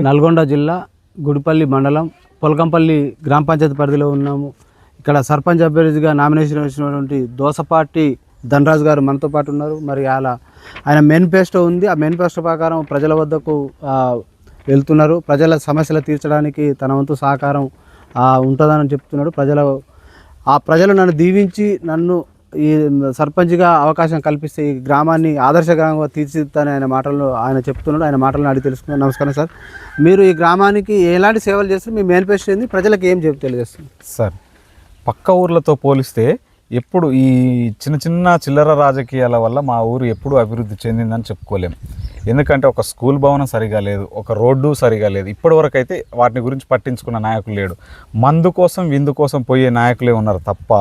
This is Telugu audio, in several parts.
నల్గొండ జిల్లా గుడిపల్లి మండలం పొలకంపల్లి గ్రామ పంచాయతీ పరిధిలో ఉన్నాము. ఇక్కడ సర్పంచ్ అభ్యర్థిగా నామినేషన్ వేసినటువంటి దోసపాటి ధనరాజు గారు మనతో పాటు ఉన్నారు. మరి ఆయన మేనిఫెస్టో ఉంది. ఆ మేనిఫెస్టో ప్రకారం ప్రజల వద్దకు వెళ్తున్నారు. ప్రజల సమస్యలు తీర్చడానికి తన వంతు సహకారం ఉంటుందని చెప్తున్నాడు. ప్రజలు నన్ను దీవించి నన్ను ఈ సర్పంచ్గా అవకాశం కల్పిస్తే ఈ గ్రామాన్ని ఆదర్శ గ్రామంగా తీర్చిదిద్దాలని ఆయన చెప్తున్నాడు. ఆయన మాటలను అడిగి తెలుసుకున్నాను. నమస్కారం సార్, మీరు ఈ గ్రామానికి ఎలాంటి సేవలు చేస్తారు? మీ మేనిఫెస్టో ఏంది? ప్రజలకు ఏం తెలియజేస్తుంది? సార్, పక్క ఊర్లతో పోలిస్తే ఎప్పుడు ఈ చిన్న చిల్లర రాజకీయాల వల్ల మా ఊరు ఎప్పుడు అభివృద్ధి చెందిందని చెప్పుకోలేము. ఎందుకంటే ఒక స్కూల్ భవనం సరిగా లేదు, ఒక రోడ్డు సరిగా లేదు. ఇప్పటివరకు అయితే వాటిని గురించి పట్టించుకున్న నాయకులు లేడు. మందు కోసం విందు కోసం పోయే నాయకులే ఉన్నారు తప్ప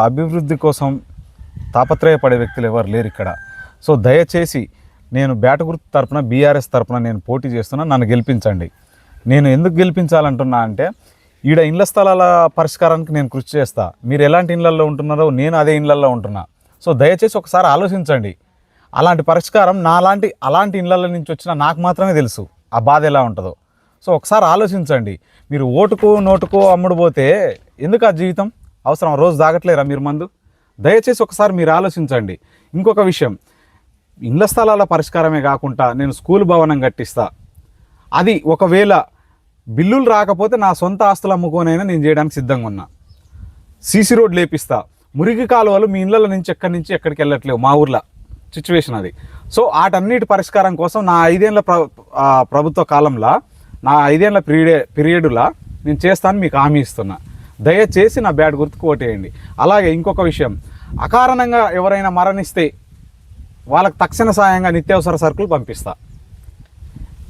అభివృద్ధి కోసం తాపత్రయపడే వ్యక్తులు ఎవరు లేరు ఇక్కడ. సో దయచేసి నేను బేటగుర్తు తరపున బీఆర్ఎస్ తరపున నేను పోటీ చేస్తున్నా, నన్ను గెలిపించండి. నేను ఎందుకు గెలిపించాలంటున్నా అంటే ఈడ ఇళ్ల స్థలాల పరిష్కారానికి నేను కృషి చేస్తా. మీరు ఎలాంటి ఇళ్లల్లో ఉంటున్నారో నేను అదే ఇళ్లల్లో ఉంటున్నా. సో దయచేసి ఒకసారి ఆలోచించండి. అలాంటి పరిష్కారం అలాంటి ఇళ్ల నుంచి వచ్చిన నాకు మాత్రమే తెలుసు ఆ బాధ ఎలా ఉంటుందో. సో ఒకసారి ఆలోచించండి. మీరు ఓటుకు నోటుకు అమ్ముడు పోతే ఎందుకు ఆ జీవితం అవసరం? రోజు తాగట్లేరా మీరు మందు? దయచేసి ఒకసారి మీరు ఆలోచించండి. ఇంకొక విషయం, ఇళ్ల స్థలాల పరిష్కారమే కాకుండా నేను స్కూల్ భవనం కట్టిస్తా. అది ఒకవేళ బిల్లులు రాకపోతే నా సొంత ఆస్తులు అమ్ముకోనైనా నేను చేయడానికి సిద్ధంగా ఉన్నా. సీసీ రోడ్ లేపిస్తా. మురికి కాలువలు మీ ఇళ్ళ నుంచి ఎక్కడికి వెళ్ళట్లేవు మా ఊర్లో సిచ్యువేషన్ అది. సో వాటన్నిటి పరిష్కారం కోసం నా 5 ఏళ్ళ ప్రభుత్వ కాలంలో, నా 5 ఏళ్ళ పీరియడ్లా నేను చేస్తాను మీకు హామీ ఇస్తున్నా. దయచేసి నా బ్యాట్ గుర్తుకు ఓటేయండి. అలాగే ఇంకొక విషయం, అకారణంగా ఎవరైనా మరణిస్తే వాళ్ళకి తక్షణ సాయంగా నిత్యావసర సరుకులు పంపిస్తా.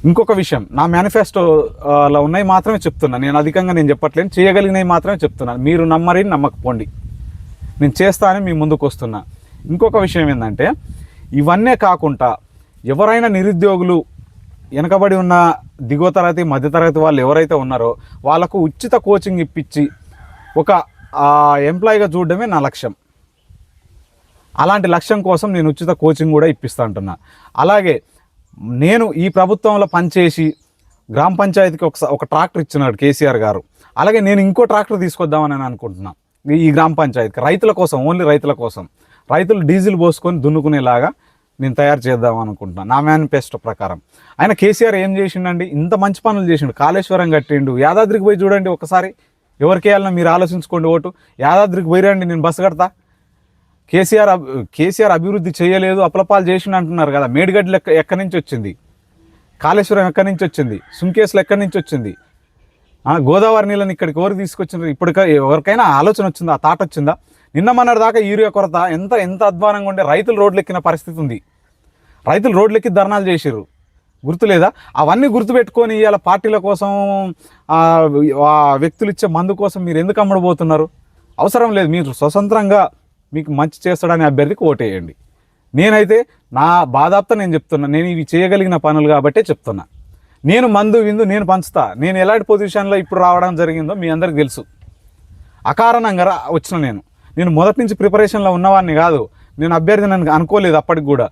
ఇంకొక విషయం, నా మేనిఫెస్టోలో ఉన్నాయి మాత్రమే చెప్తున్నా, నేను అధికంగా నేను చెప్పట్లేను, చేయగలిగినవి మాత్రమే చెప్తున్నాను. మీరు నమ్మకపోండి, నేను చేస్తానని మీ ముందుకు వస్తున్నా. ఇంకొక విషయం ఏంటంటే, ఇవన్నీ కాకుండా ఎవరైనా నిరుద్యోగులు, వెనకబడి ఉన్న దిగువ తరగతి మధ్యతరగతి వాళ్ళు ఎవరైతే ఉన్నారో వాళ్ళకు ఉచిత కోచింగ్ ఇప్పించి ఒక ఎంప్లాయీగా చూడడమే నా లక్ష్యం. అలాంటి లక్ష్యం కోసం నేను ఉచిత కోచింగ్ కూడా ఇప్పిస్తా అంటున్నా. అలాగే నేను ఈ ప్రభుత్వంలో పనిచేసి గ్రామ పంచాయతీకి ఒక ట్రాక్టర్ ఇచ్చినాడు కేసీఆర్ గారు. అలాగే నేను ఇంకో ట్రాక్టర్ తీసుకొద్దామని అనుకుంటున్నా ఈ గ్రామ పంచాయతీకి, రైతుల కోసం, ఓన్లీ రైతుల కోసం. రైతులు డీజిల్ పోసుకొని దున్నుకునేలాగా నేను తయారు చేద్దామని అనుకుంటున్నాను నా మేనిఫెస్టో ప్రకారం. ఆయన కేసీఆర్ ఏం చేసిండండి? ఇంత మంచి పనులు చేసిండు. కాళేశ్వరం కట్టిండు. యాదాద్రికి పోయి చూడండి ఒకసారి. ఎవరికి వెళ్ళినా మీరు ఆలోచించుకోండి ఓటు. యాదాద్రికి పోయి రండి, నేను బస్సు కడతా. కేసీఆర్ అభివృద్ధి చేయలేదు, అప్లపాలు చేసిండు అంటున్నారు కదా. మేడిగడ్డలు ఎక్కడి నుంచి వచ్చింది? కాళేశ్వరం ఎక్కడి నుంచి వచ్చింది? సుంకేసులు ఎక్కడి నుంచి వచ్చింది? గోదావరి నీళ్ళని ఇక్కడికి ఎవరికి తీసుకొచ్చిండ్రు? ఎవరికైనా ఆలోచన వచ్చిందా? ఆ థాట్ వచ్చిందా? నిన్న మొన్నటి దాకా యూరియా కొరత ఎంత అధ్వానంగా ఉండే రైతులు రోడ్లు ఎక్కిన పరిస్థితి ఉంది. రైతులు రోడ్లు ఎక్కి ధర్నాలు చేసిర్రు, గుర్తులేదా? అవన్నీ గుర్తుపెట్టుకొని ఇవాళ పార్టీల కోసం, వ్యక్తులు ఇచ్చే మందు కోసం మీరు ఎందుకు అమ్ముడుపోతున్నారు? అవసరం లేదు. మీరు స్వతంత్రంగా మీకు మంచి చేస్తాడని అభ్యర్థికి ఓటేయండి. నేనైతే నా బాధాప్త నేను చెప్తున్నా, నేను ఇవి చేయగలిగిన పనులు కాబట్టే చెప్తున్నా. నేను మందు విందు నేను పంచుతా. నేను ఎలాంటి పొజిషన్లో ఇప్పుడు రావడం జరిగిందో మీ అందరికి తెలుసు. అకారణంగా వచ్చిన నేను మొదటి నుంచి ప్రిపరేషన్లో ఉన్నవాడిని కాదు. నేను అభ్యర్థిని అనుకోలేదు అప్పటికి కూడా.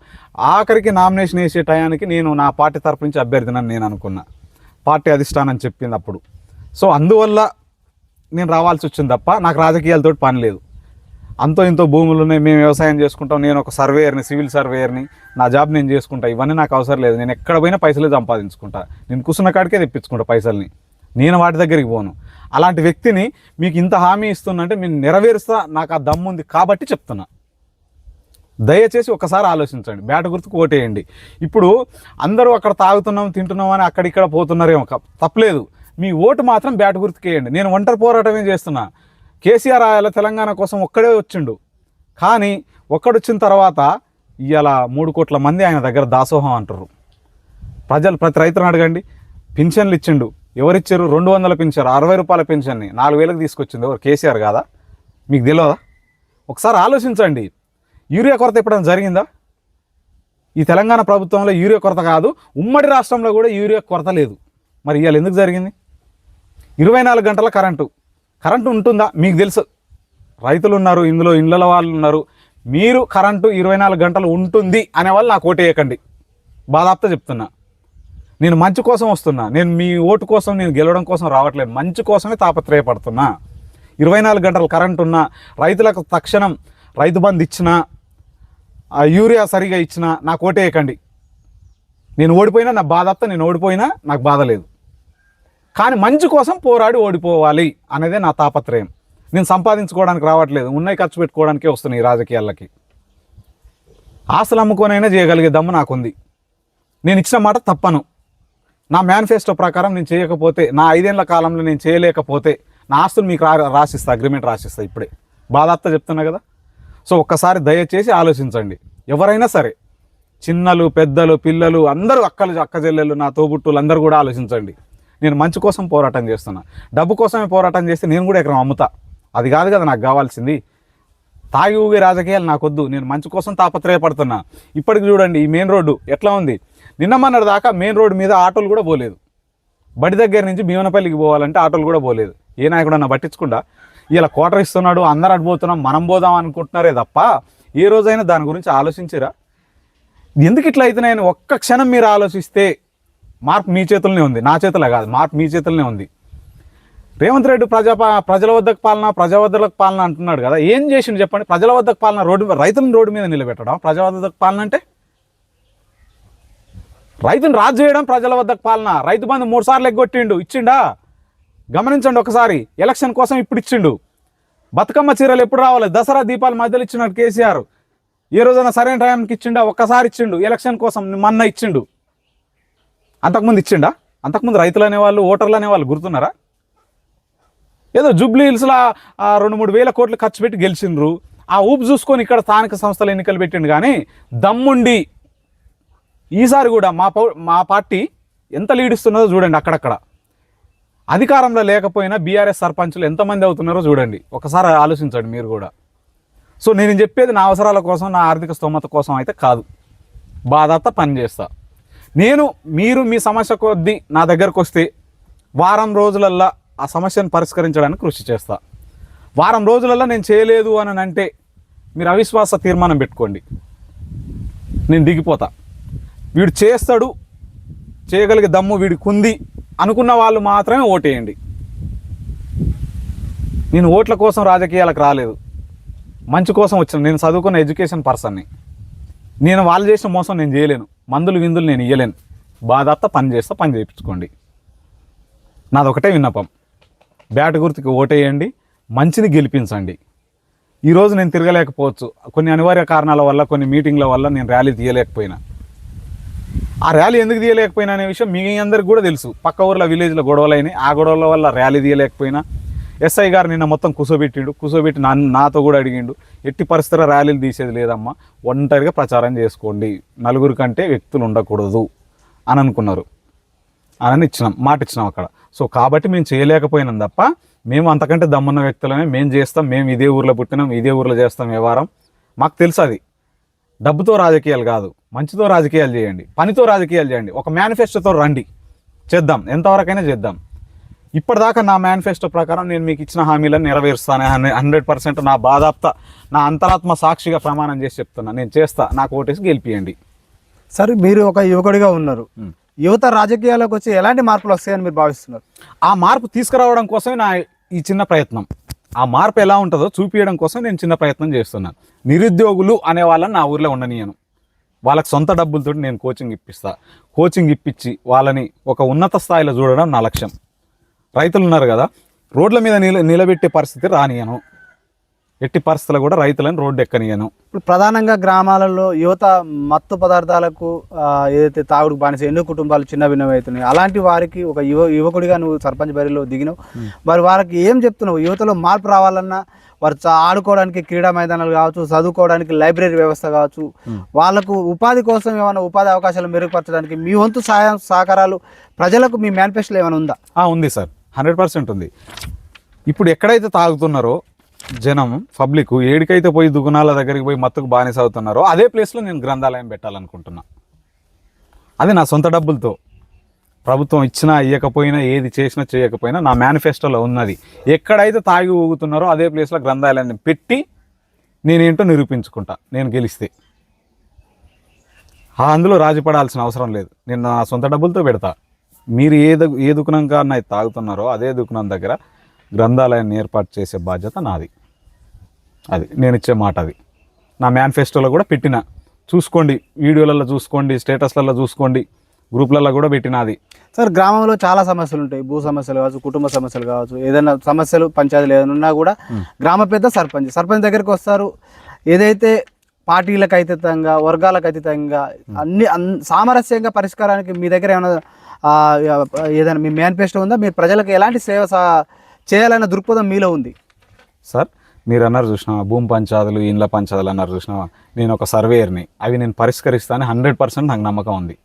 ఆఖరికి నామినేషన్ వేసే టయానికి నేను నా పార్టీ తరపు నుంచి అభ్యర్థినని నేను అనుకున్నా. పార్టీ అధిష్టానం చెప్పింది అప్పుడు. సో అందువల్ల నేను రావాల్సి వచ్చింది తప్ప నాకు రాజకీయాలతో పని లేదు. అంతో ఇంతో భూములు ఉన్నాయి, మేము వ్యవసాయం చేసుకుంటాం. నేను ఒక సర్వేయర్ని, సివిల్ సర్వేయర్ని, నా జాబ్ నేను చేసుకుంటా. ఇవన్నీ నాకు అవసరం లేదు. నేను ఎక్కడ పోయినా పైసలే సంపాదించుకుంటా. నేను కూర్చున్న కాడికే తెప్పించుకుంటా పైసల్ని. నేను వాటి దగ్గరికి పోను. అలాంటి వ్యక్తిని మీకు ఇంత హామీ ఇస్తున్నంటే మీరు నెరవేరుస్తా, నాకు ఆ దమ్ముంది కాబట్టి చెప్తున్నా. దయచేసి ఒకసారి ఆలోచించండి, బ్యాట్ గుర్తుకు ఓటేయండి. ఇప్పుడు అందరూ అక్కడ తాగుతున్నాం తింటున్నాం అని అక్కడిక్కడ పోతున్నారేమో, తప్పలేదు. మీ ఓటు మాత్రం బ్యాట్ గుర్తుకేయండి. నేను ఒంటరి పోరాటమే చేస్తున్నా. కేసీఆర్ ఆయాల తెలంగాణ కోసం ఒక్కడే వచ్చిండు, కానీ ఒక్కడొచ్చిన తర్వాత ఇవాళ 3 కోట్ల మంది ఆయన దగ్గర దాసోహం అంటారు. ప్రతి రైతులను అడగండి. పింఛన్లు ఇచ్చిండు. ఎవరిచ్చారు? 200 పెంచారు. 60 రూపాయల పెన్షన్ని 4000కి తీసుకొచ్చింది ఎవరు? కేసీఆర్ కాదా? మీకు తెలియదా? ఒకసారి ఆలోచించండి. యూరియా కొరత ఎప్పుడైనా జరిగిందా? ఈ తెలంగాణ ప్రభుత్వంలో యూరియా కొరత కాదు, ఉమ్మడి రాష్ట్రంలో కూడా యూరియా కొరత లేదు. మరి ఇవాళ ఎందుకు జరిగింది? 24 గంటల కరెంటు ఉంటుందా? మీకు తెలుసు. రైతులు ఉన్నారు, ఇందులో ఇళ్ళ వాళ్ళు ఉన్నారు. మీరు కరెంటు 24 గంటలు ఉంటుంది అనేవాళ్ళు నాకు ఓటేయకండి. బాధాప్త చెప్తున్నా. నేను మంచి కోసం వస్తున్నా. నేను మీ ఓటు కోసం, నేను గెలవడం కోసం రావట్లేదు. మంచి కోసమే తాపత్రయపడుతున్నా. 24 గంటలు కరెంట్ ఉన్నా, రైతులకు తక్షణం రైతు బంధు ఇచ్చినా, యూరియా సరిగా ఇచ్చినా నాకు ఓటేయకండి. నేను ఓడిపోయినా నా బాధ అత్త, నేను ఓడిపోయినా నాకు బాధ లేదు. కానీ మంచి కోసం పోరాడి ఓడిపోవాలి అనేదే నా తాపత్రయం. నేను సంపాదించుకోవడానికి రావట్లేదు, ఉన్నాయి ఖర్చు పెట్టుకోవడానికే వస్తున్నాయి ఈ రాజకీయాలకి. ఆస్తులు అమ్ముకొనైనా చేయగలిగే దమ్ము నాకుంది. నేను ఇచ్చిన మాట తప్పను. నా మేనిఫెస్టో ప్రకారం నేను చేయకపోతే, నా 5 ఏళ్ల కాలంలో నేను చేయలేకపోతే నా ఆస్తులు మీకు రాసిస్తా, అగ్రిమెంట్ రాసిస్తా ఇప్పుడే. బాధాత్త చెప్తున్నా కదా. సో ఒక్కసారి దయచేసి ఆలోచించండి. ఎవరైనా సరే, చిన్నలు, పెద్దలు, పిల్లలు, అందరూ అక్క చెల్లెళ్ళు, నా తోబుట్టులు అందరూ కూడా ఆలోచించండి. నేను మంచి కోసం పోరాటం చేస్తున్నా. డబ్బు కోసమే పోరాటం చేస్తే నేను కూడా ఎకరం అమ్ముతా. అది కాదు కదా నాకు కావాల్సింది. తాగి ఊగే రాజకీయాలు నాకొద్దు. నేను మంచి కోసం తాపత్రయపడుతున్నా. ఇప్పటికి చూడండి ఈ మెయిన్ రోడ్డు ఎట్లా ఉంది. నిన్నమన్నటి దాకా మెయిన్ రోడ్డు మీద ఆటోలు కూడా పోలేదు. బడి దగ్గర నుంచి భీమనపల్లికి పోవాలంటే ఆటోలు కూడా పోలేదు. ఏ నాయకుడు అన్న పట్టించుకుండా ఇలా క్వార్టర్ ఇస్తున్నాడు, అందరూ అడిపోతున్నాం, మనం పోదాం అనుకుంటున్నారే తప్ప ఏ రోజైనా దాని గురించి ఆలోచించరా? ఎందుకు ఇట్లా అవుతున్నాయని ఒక్క క్షణం మీరు ఆలోచిస్తే మార్పు మీ చేతుల్లోనే ఉంది, నా చేతులే కాదు. మార్పు మీ చేతుల్లోనే ఉంది. రేవంత్ రెడ్డి ప్రజల వద్దకు పాలన అంటున్నాడు కదా. ఏం చేసిండు చెప్పండి? ప్రజల వద్దకు పాలన, రైతులను రోడ్డు మీద నిలబెట్టడం ప్రజల వద్దకు పాలన అంటే? రైతును రాజు చేయడం ప్రజల వద్దకు పాలన. రైతు బంధు 3 సార్లు ఎగ్గొట్టిండు, ఇచ్చిండా? గమనించండి ఒకసారి. ఎలక్షన్ కోసం ఇప్పుడు ఇచ్చిండు. బతుకమ్మ చీరలు ఎప్పుడు రావాలి? దసరా దీపాల మధ్యలో ఇచ్చినాడు కేసీఆర్. ఏ రోజైనా సరైన టైంకి ఇచ్చిండా? ఒక్కసారి ఇచ్చిండు, ఎలక్షన్ కోసం మొన్న ఇచ్చిండు. అంతకుముందు ఇచ్చిండా? అంతకుముందు రైతులు అనేవాళ్ళు, ఓటర్లు అనేవాళ్ళు గుర్తున్నారా? ఏదో జూబ్లీ హిల్స్లో 2-3 వేల కోట్లు ఖర్చు పెట్టి గెలిచిండ్రు. ఆ ఊపు చూసుకొని ఇక్కడ స్థానిక సంస్థల ఎన్నికలు పెట్టిండు. కానీ దమ్ముండి ఈసారి కూడా మా పార్టీ ఎంత లీడ్ ఇస్తున్నదో చూడండి. అక్కడక్కడ అధికారంలో లేకపోయినా బీఆర్ఎస్ సర్పంచులు ఎంతమంది అవుతున్నారో చూడండి. ఒకసారి ఆలోచించండి మీరు కూడా. సో నేను చెప్పేది నా అవసరాల కోసం, నా ఆర్థిక స్తోమత కోసం అయితే కాదు. బాధాత పని చేస్తా. మీరు మీ సమస్య కొద్దీ నా దగ్గరకు వస్తే వారం రోజులల్లా ఆ సమస్యను పరిష్కరించడానికి కృషి చేస్తా. వారం రోజులల్లా నేను చేయలేదు అని అంటే మీరు అవిశ్వాస తీర్మానం పెట్టుకోండి. నేను దిగిపోతా. వీడు చేస్తాడు, చేయగలిగే దమ్ము వీడికి ఉంది అనుకున్న వాళ్ళు మాత్రమే ఓటేయండి. నేను ఓట్ల కోసం రాజకీయాలకు రాలేదు, మంచి కోసం వచ్చిన. నేను చదువుకున్న ఎడ్యుకేషన్ పర్సన్ని. నేను వాళ్ళు చేసిన మోసం నేను చేయలేను, మందులు విందులు నేను ఇయ్యలేను. బాధాత్త పని చేస్తా, పని చేయించుకోండి. నాదొకటే విన్నపం, బ్యాట్ గుర్తుకి ఓటేయండి, మంచిని గెలిపించండి. ఈరోజు నేను తిరగలేకపోవచ్చు, కొన్ని అనివార్య కారణాల వల్ల, కొన్ని మీటింగ్ల వల్ల నేను ర్యాలీ తీయలేకపోయినా. ఆ ర్యాలీ ఎందుకు తీయలేకపోయినా అనే విషయం మీ అందరికి కూడా తెలుసు. పక్క ఊర్లో విలేజ్లో గొడవలైనాయి, ఆ గొడవల వల్ల ర్యాలీ తీయలేకపోయినా. ఎస్ఐ గారు నిన్న మొత్తం కూర్చోబెట్టి నాతో కూడా అడిగిండు, ఎట్టి పరిస్థితుల్లో ర్యాలీలు తీసేది లేదమ్మా, ఒంటరిగా ప్రచారం చేసుకోండి, 4 కంటే వ్యక్తులు ఉండకూడదు అని అనుకున్నారు. అని మాట ఇచ్చినాం అక్కడ. సో కాబట్టి మేము చేయలేకపోయినాం తప్ప, మేము అంతకంటే దమ్మున్న వ్యక్తులమే, మేము చేస్తాం. మేము ఇదే ఊర్లో పుట్టినాం, ఇదే ఊర్లో చేస్తాం వ్యవహారం. మాకు తెలుసు అది. డబ్బుతో రాజకీయాలు కాదు, మంచితో రాజకీయాలు చేయండి, పనితో రాజకీయాలు చేయండి. ఒక మేనిఫెస్టోతో రండి, చేద్దాం, ఎంతవరకైనా చేద్దాం. ఇప్పటిదాకా నా మేనిఫెస్టో ప్రకారం నేను మీకు ఇచ్చిన హామీలను నెరవేరుస్తాను. 100% నా బాధాప్త, నా అంతరాత్మ సాక్షిగా ప్రమాణం చేసి చెప్తున్నా, నేను చేస్తా. నాకు ఓటేసి గెలిపియండి. సరే, మీరు ఒక యువకుడిగా ఉన్నారు. యువత రాజకీయాలకు వచ్చి ఎలాంటి మార్పులు వస్తాయని మీరు భావిస్తున్నారు? ఆ మార్పు తీసుకురావడం కోసమే నా ఈ చిన్న ప్రయత్నం. ఆ మార్పు ఎలా ఉంటుందో చూపించడం కోసం నేను చిన్న ప్రయత్నం చేస్తున్నాను. నిరుద్యోగులు అనే వాళ్ళని నా ఊర్లో ఉండనియను. వాళ్ళకి సొంత డబ్బులతో నేను కోచింగ్ ఇప్పిస్తా. కోచింగ్ ఇప్పించి వాళ్ళని ఒక ఉన్నత స్థాయిలో చూడడం నా లక్ష్యం. రైతులు ఉన్నారు కదా, రోడ్ల మీద నిలబెట్టే పరిస్థితి రానియను. ఎట్టి పరిస్థితుల్లో కూడా రైతులను రోడ్డు ఎక్కనియను. ఇప్పుడు ప్రధానంగా గ్రామాలలో యువత మత్తు పదార్థాలకు ఏదైతే తాగుడుకు బానిస ఎన్నో కుటుంబాలు చిన్న భిన్నమవుతున్నాయి. అలాంటి వారికి ఒక యువకుడిగా నువ్వు సర్పంచ్ బరిలో దిగినావు. మరి వారికి ఏం చెప్తున్నావు? యువతలో మార్పు రావాలన్నా, వారు ఆడుకోవడానికి క్రీడా మైదానాలు కావచ్చు, చదువుకోవడానికి లైబ్రరీ వ్యవస్థ కావచ్చు, వాళ్ళకు ఉపాధి కోసం ఏమైనా ఉపాధి అవకాశాలు మెరుగుపరచడానికి మీ వంతు సహకారాలు ప్రజలకు మీ మేనిఫెస్టోలో ఏమైనా ఉందా? ఉంది సార్, 100% ఉంది. ఇప్పుడు ఎక్కడైతే తాగుతున్నారో జనం, పబ్లిక్ ఏడికైతే పోయి దుకాణాల దగ్గరికి పోయి మత్తుకు బానిస అవుతున్నారో అదే ప్లేస్లో నేను గ్రంథాలయం పెట్టాలనుకుంటున్నా. అది నా సొంత డబ్బులతో, ప్రభుత్వం ఇచ్చినా ఇవ్వకపోయినా, ఏది చేసినా చేయకపోయినా నా మేనిఫెస్టోలో ఉన్నది. ఎక్కడైతే తాగి ఊగుతున్నారో అదే ప్లేస్లో గ్రంథాలయాన్ని పెట్టి నేనేంటో నిరూపించుకుంటా నేను గెలిస్తే. అందులో రాజీ పడాల్సిన అవసరం లేదు. నేను నా సొంత డబ్బులతో పెడతా. మీరు ఏ దుకాణం కారణం అయితే తాగుతున్నారో అదే దుకాణం దగ్గర గ్రంథాలయాన్ని ఏర్పాటు చేసే బాధ్యత నాది. అది నేను ఇచ్చే మాట. అది నా మేనిఫెస్టోలో కూడా పెట్టిన, చూసుకోండి, వీడియోలలో చూసుకోండి, స్టేటస్లలో చూసుకోండి, గ్రూప్లలో కూడా పెట్టినది. సార్ గ్రామంలో చాలా సమస్యలు ఉంటాయి, భూ సమస్యలు కావచ్చు, కుటుంబ సమస్యలు కావచ్చు, ఏదైనా సమస్యలు పంచాయతీలు ఏదైనా ఉన్నా కూడా గ్రామ పెద్ద సర్పంచ్ దగ్గరికి వస్తారు. ఏదైతే పార్టీలకు అతీతంగా, వర్గాలకు అతీతంగా అన్ని సామరస్యంగా పరిష్కారానికి మీ దగ్గర ఏదైనా మీ మేనిఫెస్టో ఉందా? మీరు ప్రజలకు ఎలాంటి సేవ చేయాలన్న దృక్పథం మీలో ఉంది? సార్ మీరు అన్నారు చూసినావా, భూమి పంచాయతీలు, ఇండ్ల పంచాయతీలు అన్నారు చూసినావా, నేను ఒక సర్వేయర్ని. అవి నేను పరిష్కరిస్తాను 100% నాకు నమ్మకం ఉంది.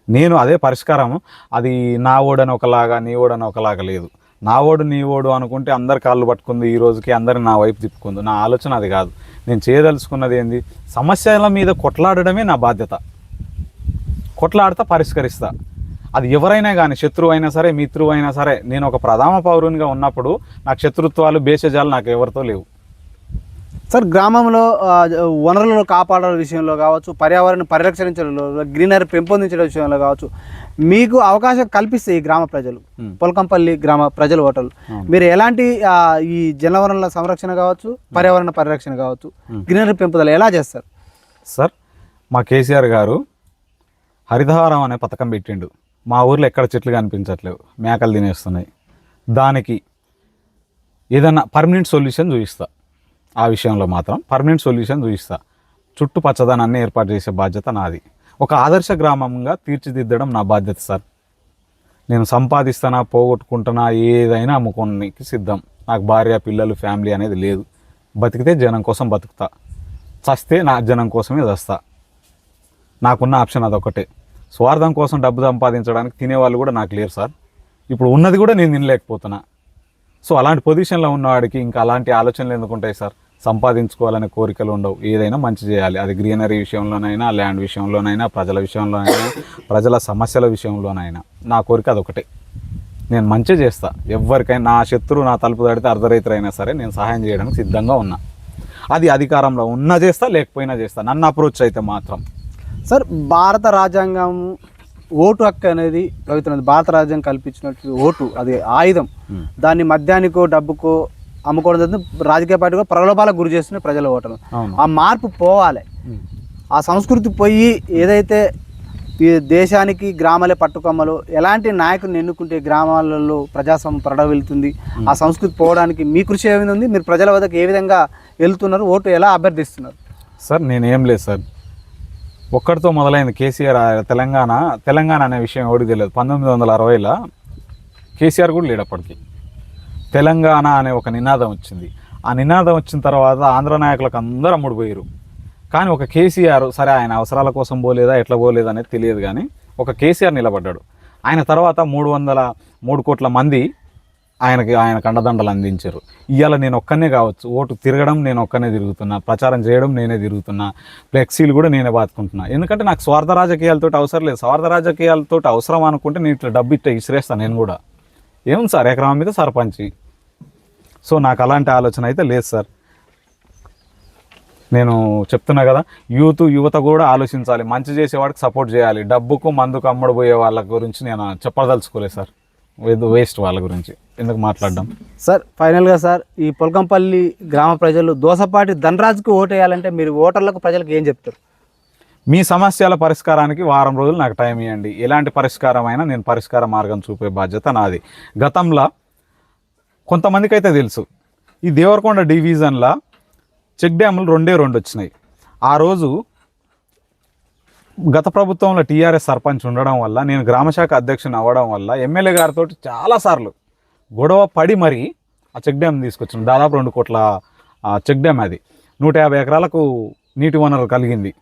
నేను అదే పరిష్కారం. అది నా ఓడని ఒకలాగా, నీ ఓడని ఒకలాగా లేదు. నా ఓడు నీ ఓడు అనుకుంటే అందరు కాళ్ళు పట్టుకుంది, ఈ రోజుకి అందరు నా వైపు తిప్పుకుంది. నా ఆలోచన అది కాదు. నేను చేయదలుచుకున్నది ఏంది, సమస్యల మీద కొట్లాడడమే నా బాధ్యత. కొట్లాడితే పరిష్కరిస్తా. అది ఎవరైనా కానీ, శత్రువు అయినా సరే, మిత్రువు అయినా సరే. నేను ఒక ప్రధాన పౌరునిగా ఉన్నప్పుడు నాకు శత్రుత్వాలు, భేషజాలు నాకు ఎవరితో లేవు. సార్ గ్రామంలో వనరులను కాపాడడం విషయంలో కావచ్చు, పర్యావరణం పరిరక్షించడంలో, గ్రీనరీ పెంపొందించడం విషయంలో కావచ్చు, మీకు అవకాశం కల్పిస్తే ఈ గ్రామ ప్రజలు, పొలకంపల్లి గ్రామ ప్రజలు, ఓటర్లు, మీరు ఎలాంటి ఈ జలవనరుల సంరక్షణ కావచ్చు, పర్యావరణ పరిరక్షణ కావచ్చు, గ్రీనరీ పెంపుదల ఎలా చేస్తారు? సార్ మా కేసీఆర్ గారు హరితహారం అనే పథకం పెట్టిండు. మా ఊర్లో ఎక్కడ చెట్లు కనిపించట్లేవు, మేకలు తినేస్తున్నాయి. దానికి ఏదన్నా పర్మనెంట్ సొల్యూషన్ చూపిస్తా. ఆ విషయంలో మాత్రం పర్మనెంట్ సొల్యూషన్ చూపిస్తా. చుట్టూ పచ్చదనాన్ని ఏర్పాటు చేసే బాధ్యత నాది. ఒక ఆదర్శ గ్రామంగా తీర్చిదిద్దడం నా బాధ్యత సార్. నేను సంపాదిస్తానా, పోగొట్టుకుంటున్నా, ఏదైనా అమ్ముకోనికి సిద్ధం. నాకు భార్య, పిల్లలు, ఫ్యామిలీ అనేది లేదు. బతికితే జనం కోసం బతుకుతా, చస్తే నా జనం కోసమే చస్తా. నాకున్న ఆప్షన్ అదొకటే. స్వార్థం కోసం డబ్బు సంపాదించడానికి తినేవాళ్ళు కూడా నాకు లేరు సార్. ఇప్పుడు ఉన్నది కూడా నేను తినలేకపోతున్నా. సో అలాంటి పొజిషన్లో ఉన్నవాడికి ఇంకా అలాంటి ఆలోచనలు ఎందుకుంటాయి సార్? సంపాదించుకోవాలనే కోరికలు ఉండవు. ఏదైనా మంచి చేయాలి. అది గ్రీనరీ విషయంలోనైనా, ల్యాండ్ విషయంలోనైనా, ప్రజల విషయంలోనైనా, ప్రజల సమస్యల విషయంలోనైనా నా కోరిక అదొకటే. నేను మంచి చేస్తా. ఎవరికైనా నా శత్రువు నా తలుపు తడితే అర్ధరైతులైనా సరే నేను సహాయం చేయడానికి సిద్ధంగా ఉన్నా. అది అధికారంలో ఉన్నా చేస్తా, లేకపోయినా చేస్తా. నన్ను అప్రోచ్ అయితే మాత్రం. సార్ భారత రాజ్యాంగం ఓటు హక్కు అనేది పవిత్రమైనది. భారత రాజ్యాంగం కల్పించినట్టు ఓటు అది ఆయుధం. దాన్ని మద్యానికో డబ్బుకో అమ్ముకోవడం జరుగుతుంది. రాజకీయ పార్టీగా ప్రలోభాలకు గురి చేస్తున్న ప్రజల ఓటర్లు. ఆ మార్పు పోవాలి. ఆ సంస్కృతి పోయి ఏదైతే ఈ దేశానికి గ్రామాలే పట్టుకొమ్మలు, ఎలాంటి నాయకుడిని ఎన్నుకుంటే గ్రామాలలో ప్రజాస్వామ్యం ప్రడవిల్లుతుంది, ఆ సంస్కృతి పోవడానికి మీ కృషి ఏమైంది ఉంది? మీరు ప్రజల వద్దకు ఏ విధంగా వెళ్తున్నారు? ఓటు ఎలా అభ్యర్థిస్తున్నారు? సార్ నేనేం లేదు సార్, ఒక్కడితో మొదలైంది కేసీఆర్. తెలంగాణ అనే విషయం ఎవరికి తెలియదు. 1960లో కేసీఆర్ కూడా లేడు అప్పటికి. తెలంగాణ అనే ఒక నినాదం వచ్చింది. ఆ నినాదం వచ్చిన తర్వాత ఆంధ్ర నాయకులకు అందరూ అమ్ముడుపోయారు. కానీ ఒక కేసీఆర్, సరే ఆయన అవసరాల కోసం పోలేదా, ఎట్లా పోలేదా అనేది తెలియదు, కానీ ఒక కేసీఆర్ నిలబడ్డాడు. ఆయన తర్వాత 303 కోట్ల మంది ఆయన కండదండలు అందించారు. ఇవాళ నేను ఒక్కనే కావచ్చు, ఓటు తిరగడం నేను ఒక్కనే తిరుగుతున్నా, ప్రచారం చేయడం నేనే తిరుగుతున్నా, ఫ్లెక్సీలు కూడా నేనే బాతుకుంటున్నా. ఎందుకంటే నాకు స్వార్థ రాజకీయాలతో అవసరం లేదు. స్వార్థ రాజకీయాలతో అవసరం అనుకుంటే నేను ఇట్లా డబ్బు ఇట్లా ఇసిరేస్తాను. నేను కూడా ఏముంది సార్, ఎకరం మీద సర్పంచి. సో నాకు అలాంటి ఆలోచన అయితే లేదు సార్. నేను చెప్తున్నా కదా, యువత కూడా ఆలోచించాలి, మంచి చేసేవాడికి సపోర్ట్ చేయాలి. డబ్బుకు మందుకు అమ్ముడు పోయే వాళ్ళ గురించి నేను చెప్పదలుచుకోలేదు సార్. వేస్ట్ వాళ్ళ గురించి ఎందుకు మాట్లాడడం. సార్ ఫైనల్గా సార్, ఈ పొలకంపల్లి గ్రామ ప్రజలు దోసపాటి ధనరాజుకు ఓటు వేయాలంటే మీరు ఓటర్లకు, ప్రజలకు ఏం చెప్తారు? మీ సమస్యల పరిష్కారానికి వారం రోజులు నాకు టైం ఇవ్వండి. ఎలాంటి పరిష్కారం అయినా నేను పరిష్కార మార్గం చూపే బాధ్యత నాది. గతంలో కొంతమందికి అయితే తెలుసు, ఈ దేవరకొండ డివిజన్లో చెక్ డ్యాములు 2 వచ్చినాయి. ఆ రోజు గత ప్రభుత్వంలో టీఆర్ఎస్ సర్పంచ్ ఉండడం వల్ల, నేను గ్రామశాఖ అధ్యక్షుని అవ్వడం వల్ల ఎమ్మెల్యే గారితో చాలాసార్లు గొడవ పడి మరి ఆ చెక్ డ్యామ్ తీసుకొచ్చాను. దాదాపు 2 కోట్ల చెక్ డ్యామ్. అది 150 ఎకరాలకు నీటి వనరు కలిగింది.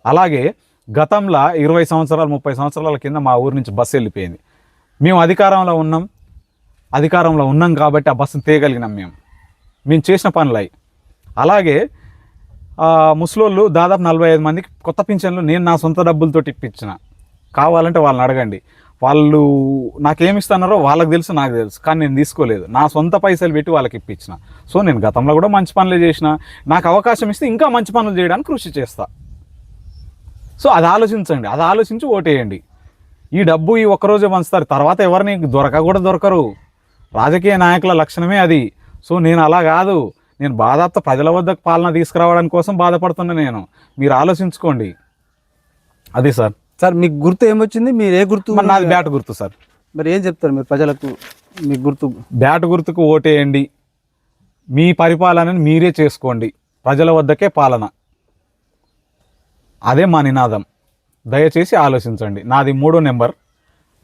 అలాగే గతంలో 20 సంవత్సరాలు 30 సంవత్సరాల కింద మా ఊరి నుంచి బస్సు వెళ్ళిపోయింది. మేము అధికారంలో ఉన్నాం కాబట్టి ఆ బస్సును తేయగలిగినాం. మేము చేసిన పనులు అవి. అలాగే ముసలోళ్ళు దాదాపు 45 మందికి కొత్త పింఛన్లు నేను నా సొంత డబ్బులతో ఇప్పించిన. కావాలంటే వాళ్ళని అడగండి. వాళ్ళు నాకేమి ఇస్తున్నారో వాళ్ళకి తెలుసు, నాకు తెలుసు. కానీ నేను తీసుకోలేదు. నా సొంత పైసలు పెట్టి వాళ్ళకి ఇప్పించిన. సో నేను గతంలో కూడా మంచి పనులు చేసిన. నాకు అవకాశం ఇస్తే ఇంకా మంచి పనులు చేయడానికి కృషి చేస్తా. సో అది ఆలోచించండి, అది ఆలోచించి ఓటేయండి. ఈ డబ్బు ఈ ఒక్కరోజే పంచుతారు, తర్వాత ఎవరిని దొరకరు. రాజకీయ నాయకుల లక్షణమే అది. సో నేను అలా కాదు, నేను బాధాప్త ప్రజల వద్దకు పాలన తీసుకురావడానికి కోసం బాధపడుతున్నా నేను. మీరు ఆలోచించుకోండి. అది సార్. సార్ మీకు గుర్తు ఏమొచ్చింది? మీరు ఏ గుర్తు? మరి నాది బ్యాట్ గుర్తు సార్. మరి ఏం చెప్తారు మీరు ప్రజలకు? మీ గుర్తు బ్యాట్ గుర్తుకు ఓటేయండి. మీ పరిపాలనని మీరే చేసుకోండి, ప్రజల వద్దకే పాలన. అదే మా నినాదం. దయచేసి ఆలోచించండి. నాది 3వ నెంబర్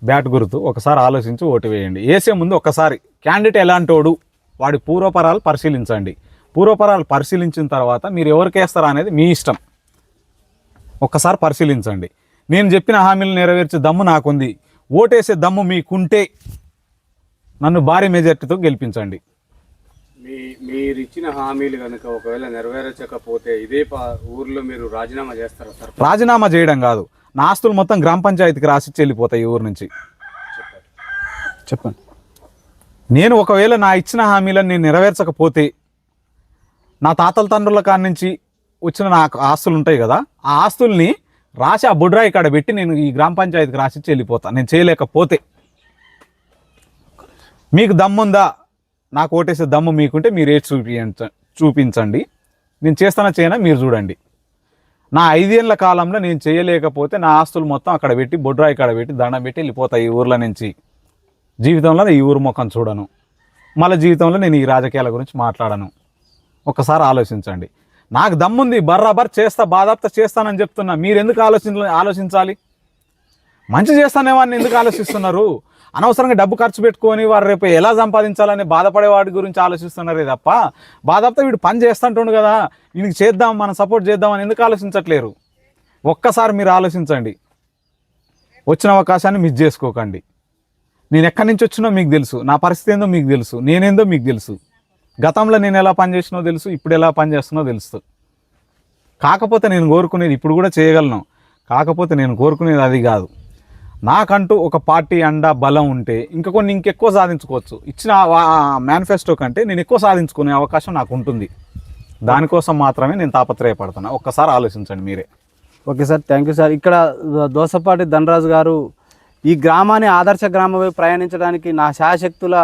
బ్యాట్ గుర్తు. ఒకసారి ఆలోచించి ఓటు వేయండి. వేసే ముందు ఒకసారి క్యాండిడేట్ ఎలాంటోడు, వాడి పూర్వపరాలు పరిశీలించండి. పూర్వపరాలు పరిశీలించిన తర్వాత మీరు ఎవరికి వేస్తారా అనేది మీ ఇష్టం. ఒక్కసారి పరిశీలించండి. నేను చెప్పిన హామీలు నెరవేర్చే దమ్ము నాకుంది, ఓటేసే దమ్ము మీకుంటే నన్ను భారీ మెజార్టీతో గెలిపించండి. మీరు ఇచ్చిన హామీలు కనుక ఒకవేళ నెరవేర్చకపోతే ఇదే ఊర్లో మీరు రాజీనామా చేస్తారా సార్? రాజీనామా చేయడం కాదు, నా ఆస్తులు మొత్తం గ్రామ పంచాయతీకి రాసిచ్చి వెళ్ళిపోతాయి ఈ ఊరు నుంచి. చెప్పండి. నేను ఒకవేళ నా ఇచ్చిన హామీలను నేను నెరవేర్చకపోతే నా తాతల తండ్రుల కాడి నుంచి వచ్చిన నాకు ఆస్తులు ఉంటాయి కదా, ఆ ఆస్తుల్ని రాసి ఆ బుడ్రాయి కాడ పెట్టి నేను ఈ గ్రామ పంచాయతీకి రాసిచ్చి వెళ్ళిపోతాను. నేను చేయలేకపోతే. మీకు దమ్ముందా? నాకు ఓటేసే దమ్ము మీకుంటే మీరు చూపించండి. నేను చేస్తానా చేయనా మీరు చూడండి. నా 5 ఏళ్ల కాలంలో నేను చేయలేకపోతే నా ఆస్తులు మొత్తం అక్కడ పెట్టి బొడ్రాయి కాడ పెట్టి దండం పెట్టి వెళ్ళిపోతాయి ఈ ఊర్ల నుంచి. జీవితంలో ఈ ఊరు ముఖం చూడను, మళ్ళీ జీవితంలో నేను ఈ రాజకీయాల గురించి మాట్లాడను. ఒక్కసారి ఆలోచించండి. నాకు దమ్ముంది, బర్రాబర్ చేస్తా, బాధాప్త చేస్తానని చెప్తున్నా. మీరు ఎందుకు ఆలోచించాలి? మంచి చేస్తానేవాడిని ఎందుకు ఆలోచిస్తున్నారు? అనవసరంగా డబ్బు ఖర్చు పెట్టుకొని వారు రేపు ఎలా సంపాదించాలని బాధపడే వాడి గురించి ఆలోచిస్తున్నారే తప్ప బాధాప్త వీడు పని చేస్తుంటుండు కదా, వీనికి చేద్దాం, మనం సపోర్ట్ చేద్దామని ఎందుకు ఆలోచించట్లేరు? ఒక్కసారి మీరు ఆలోచించండి. వచ్చిన అవకాశాన్ని మిస్ చేసుకోకండి. నేను ఎక్కడి నుంచి వచ్చినో మీకు తెలుసు, నా పరిస్థితి ఏందో మీకు తెలుసు, నేనేందో మీకు తెలుసు. గతంలో నేను ఎలా పనిచేసినో తెలుసు, ఇప్పుడు ఎలా పనిచేస్తున్నో తెలుసు. కాకపోతే నేను కోరుకునేది ఇప్పుడు కూడా చేయగలను. కాకపోతే నేను కోరుకునేది అది కాదు. నాకంటూ ఒక పార్టీ అండ బలం ఉంటే ఇంకెక్కువ సాధించుకోవచ్చు. ఇచ్చిన మేనిఫెస్టో కంటే నేను ఎక్కువ సాధించుకునే అవకాశం నాకు ఉంటుంది. దానికోసం మాత్రమే నేను తాపత్రయపడుతున్నా. ఒక్కసారి ఆలోచించండి మీరే. Okay sir, thank you sir. ఇక్కడ దోసపాటి ధనరాజు గారు ఈ గ్రామాన్ని ఆదర్శ గ్రామం ప్రయాణించడానికి నా శాయశక్తుల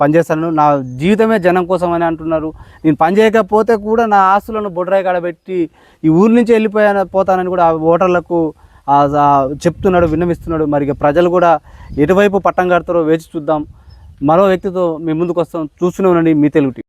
పనిచేస్తాను, నా జీవితమే జనం కోసం అని అంటున్నారు. నేను పని చేయకపోతే కూడా నా ఆస్తులను బొడ్రాయి కాడ పెట్టి ఈ ఊరి నుంచి పోతానని కూడా ఓటర్లకు చెప్తున్నాడు, విన్నవిస్తున్నాడు. మరి ప్రజలు కూడా ఎటువైపు పట్టం కడతారో వేచి చూద్దాం. మరో వ్యక్తితో మీ ముందుకు వస్తాం. చూస్తూనే ఉండండి మీ తెలుగు టీవీ.